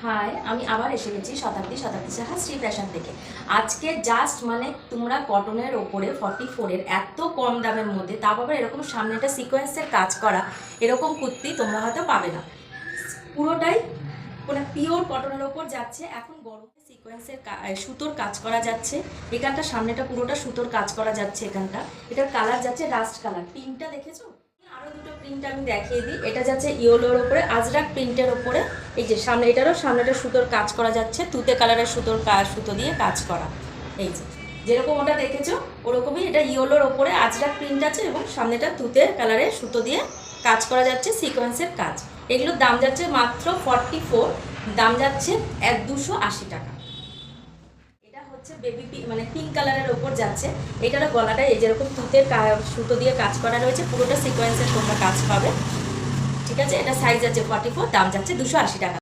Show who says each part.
Speaker 1: High, আমি আবার এসে গেছি শতাব্দী সাহা শ্রী ফ্যাশন থেকে। আজকে জাস্ট মানে তোমরা কটনের ওপরে 44-এর এত কম দামের মধ্যে, তা আবার এরকম সামনে একটা সিকোয়েন্সের কাজ করা এরকম কুর্তি তোমরা হয়তো পাবে না। পুরোটাই মানে পিওর কটনের ওপর যাচ্ছে। এখন গরমে সিকোয়েন্সের সুতোর কাজ করা যাচ্ছে। এখানটা সামনেটা পুরোটা সুতোর কাজ করা যাচ্ছে। এখানটা এটার কালার যাচ্ছে রাস্ট কালার। প্রিন্টটা দেখেছো? আরো দুটো প্রিন্ট আমি দেখিয়ে দিই। এটা যাচ্ছে ইয়েলোর ওপরে আজরাক প্রিন্টের ওপরে। এই যে সামনে, এটারও সামনেটা সুতোর কাজ করা যাচ্ছে, তুতে কালারের সুতো দিয়ে কাজ করা। এই যে যেরকম ওটা দেখেছো ওরকমই এটা ইয়েলোর ওপরে আজরাক প্রিন্ট আছে এবং সামনেটা তুতে কালারের সুতো দিয়ে কাজ করা যাচ্ছে, সিকোয়েন্সের কাজ। এগুলোর দাম যাচ্ছে মাত্র 44, দাম যাচ্ছে 280 টাকা। এটা হচ্ছে বেবি মানে পিঙ্ক কালারের ওপর যাচ্ছে। এটারও গলাটা এই যেরকম তুতের সুতো দিয়ে কাজ করা রয়েছে, পুরোটা সিকোয়েন্সের তোমরা কাজ পাবে। ঠিক আছে, এটা সাইজ আছে 44, দাম যাচ্ছে 280 টাকা।